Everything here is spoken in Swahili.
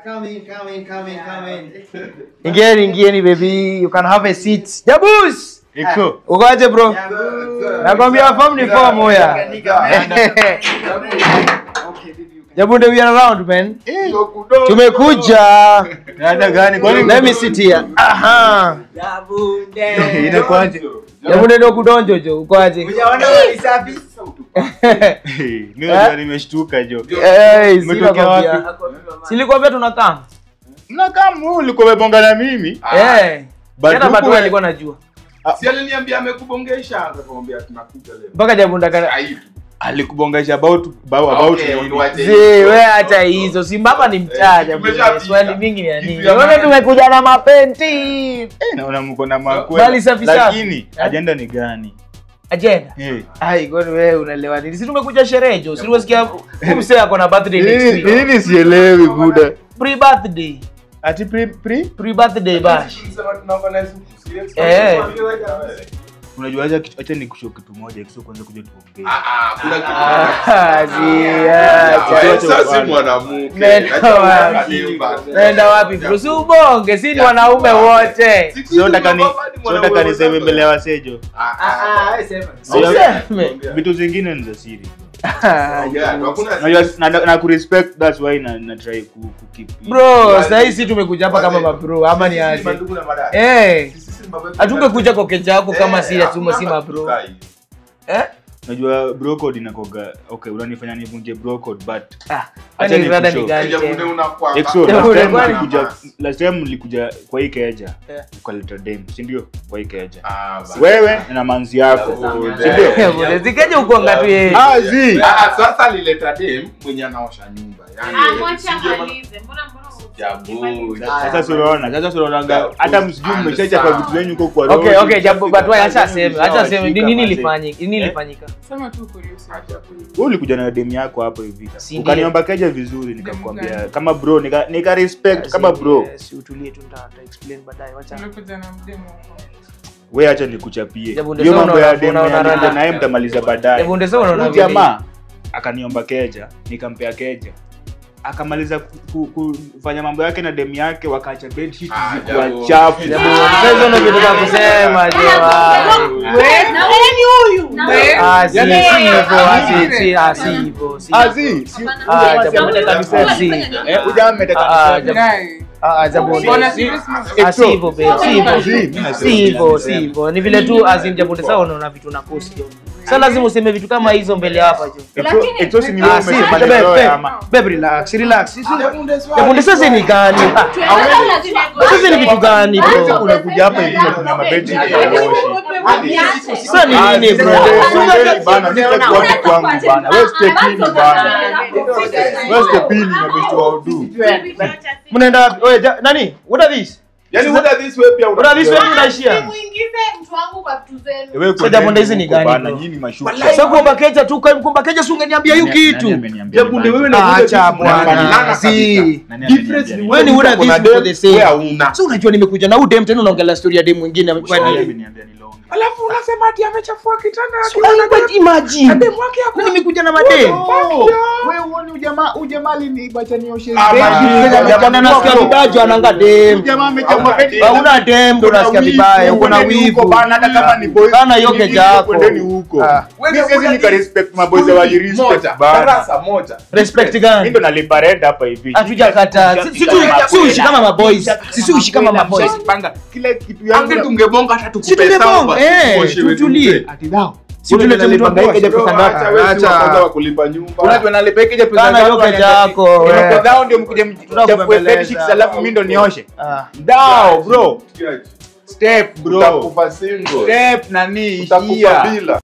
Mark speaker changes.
Speaker 1: Come in. Ingieni baby, you can have a seat. Jabus!
Speaker 2: Iko.
Speaker 1: Ukoaje bro? Nakwambia form ni form hoya. Jabunde, we are around man. Tumekuja.
Speaker 2: Nada gani? Kwani
Speaker 1: Let me sit here. Aha.
Speaker 3: Jabunde.
Speaker 2: Inakuaje?
Speaker 1: Jabunde ndo kudonjo jo. Ukoaje?
Speaker 3: Unaona wali safi?
Speaker 2: Mimi nimeshtuka jo.
Speaker 1: Umetokea wapi? Silikwambia tunakaa.
Speaker 2: Mnakaa ulikuwa umebonga na mimi?
Speaker 1: Jana bado alikuwa anajua.
Speaker 4: Si aliniambia amekubongesha akamwambia tunakuja leo.
Speaker 1: Mpaka Jabunda kana
Speaker 2: Alikubongesha about
Speaker 1: wewe hata hizo Simba ni mtaja. Swali mingi ni nini? Wewe tumekuja na mapenti.
Speaker 2: Naona mko na makwe.
Speaker 1: Bali safi safi.
Speaker 2: Lakini agenda ni gani?
Speaker 1: Agenda? Ai, kwani wewe unaelewa nini? Sisi tumekuja sherehe jo. Sisi tunasikia msee ako na birthday next week.
Speaker 2: Nini sielewi buda.
Speaker 1: Pre-birthday.
Speaker 2: Ati
Speaker 1: pre-birthday bash.
Speaker 2: Unajua acha nikushow kitu moja kisha kwanza kuja tuongee.
Speaker 4: Kuna kitu. Sasa mwanamke.
Speaker 1: Nenda wapi bro? Si ubonge, si ni wanaume wote.
Speaker 2: Sio nataka niseme mbele ya wasejo.
Speaker 1: Sema.
Speaker 2: Vitu zingine ni za siri. Na ku respect, that's why na try ku keep.
Speaker 1: Bro, sasa hizi tumekuja hapa kama mabro ama ni aje? Atungekuja kwa keja yako kama si atumo si mabro.
Speaker 2: Najua bro code inakoga. Okay, unanifanya nivunje bro code but
Speaker 1: acha ni rada ni gani tena?
Speaker 2: Last time nilikuja kwa hii keja. Ukaleta dem, si ndio? Kwa hii keja. Wewe na manzi yako. Si ndio?
Speaker 1: Bora zikaje uko ngatu yeye.
Speaker 4: Sasa alileta dem mwenye anaosha nyumba.
Speaker 5: Mwacha malize. Mbona
Speaker 2: Sasa suraona hata msijui mmeshacha kwa vitu zenu huko kwa roho.
Speaker 1: Okay, jambo but acha sema nini ilifanyika?
Speaker 5: Sema tu curious.
Speaker 2: Wewe ulikuja na dem yako hapo hivi. Ukaniomba keja vizuri nikakwambia kama bro nika respect kama bro.
Speaker 1: Si utulie tu nita explain baadaye acha.
Speaker 5: Nimekuja na mdemo huko.
Speaker 2: Wewe acha nikuchapie. Hiyo mambo ya dem na naye mtamaliza baadaye.
Speaker 1: Jabunde sasa unaona
Speaker 2: vile. Jamaa akaniomba keja, nikampea keja. Akamaliza kufanya mambo yake na demu yake wakaacha bed sheet zikuwa chafu.
Speaker 1: Sasa ndio vitu vya kusema je.
Speaker 5: Na wewe ni huyu.
Speaker 1: Jabunde kabisa si.
Speaker 2: Ujameta
Speaker 1: Sivyo. Ni vile tu azin Jabunde sawa unaona vitu na kosi jo. Sasa lazima useme vitu kama hizo mbele hapa jo.
Speaker 2: Lakini
Speaker 1: babe relax. Jabunde sasa ni gani? Sasa ni vitu gani bro?
Speaker 2: Unakuja hapa hivi na kuna mabedi ya washi.
Speaker 1: Sasa ni nini bro?
Speaker 2: Bana nitakuwa kwangu bana. Wewe step in bana. Wewe step in na vitu wa do.
Speaker 1: Mnaenda wapi? Oye nani? What are these?
Speaker 4: Yaani what are these way pia
Speaker 1: unaishia?
Speaker 5: Muingize mtu wangu kwa vitu zenu.
Speaker 2: Wewe
Speaker 1: kwa Jabunde hizi ni gani
Speaker 2: bana? Nyinyi mashuka.
Speaker 1: Sasa kuomba keja tu kuomba keja si ungeniambia hiyo kitu.
Speaker 4: Jabunde wewe na
Speaker 1: acha bwana. Si difference ni wewe ni what are these for the same.
Speaker 4: Wewe una.
Speaker 1: Sasa unajua nimekuja na udem tena unaongelea story ya dem mwingine kwa nini?
Speaker 4: Alafu unasema ati amechafua kitanda
Speaker 1: yake. Imagine. Dem wake hapo nimekuja na madem.
Speaker 2: Wewe uone ujamaa aliniacha nioshe.
Speaker 1: Jamaa nasikia vibajo ananga dem.
Speaker 2: Jamaa amechafua bedi.
Speaker 1: Una dem ndo nasikia vibaya. Uko na wivu.
Speaker 2: Bana hata kama ni boys.
Speaker 1: Bana yoke jako.
Speaker 2: Kwendeni huko. Wewe siwezi nika respect maboys wa respect bana.
Speaker 4: Darasa moja.
Speaker 1: Respect gani?
Speaker 2: Mimi ndo nalipa rent hapa hivi.
Speaker 1: Hatujakata. Sisi uishi kama maboys. Sisi uishi kama maboys.
Speaker 2: Panga kila kitu yangu.
Speaker 4: Ange tungebonga hata tukupe sawa.
Speaker 1: Tutulie.
Speaker 2: Ati dao.
Speaker 1: Si tunalipa keja pesa ngapi?
Speaker 4: Acha kwanza kulipa nyumba.
Speaker 2: Unajua nalipa keja pesa
Speaker 1: Kana
Speaker 2: ngapi?
Speaker 1: yoke jako.
Speaker 2: Kwa dao ndio mkuje mchafue bed sheets alafu mimi ndo nioshe. Dao bro. Step bro.
Speaker 4: Utakufa single.
Speaker 2: Step nani?
Speaker 4: Utakufa bila.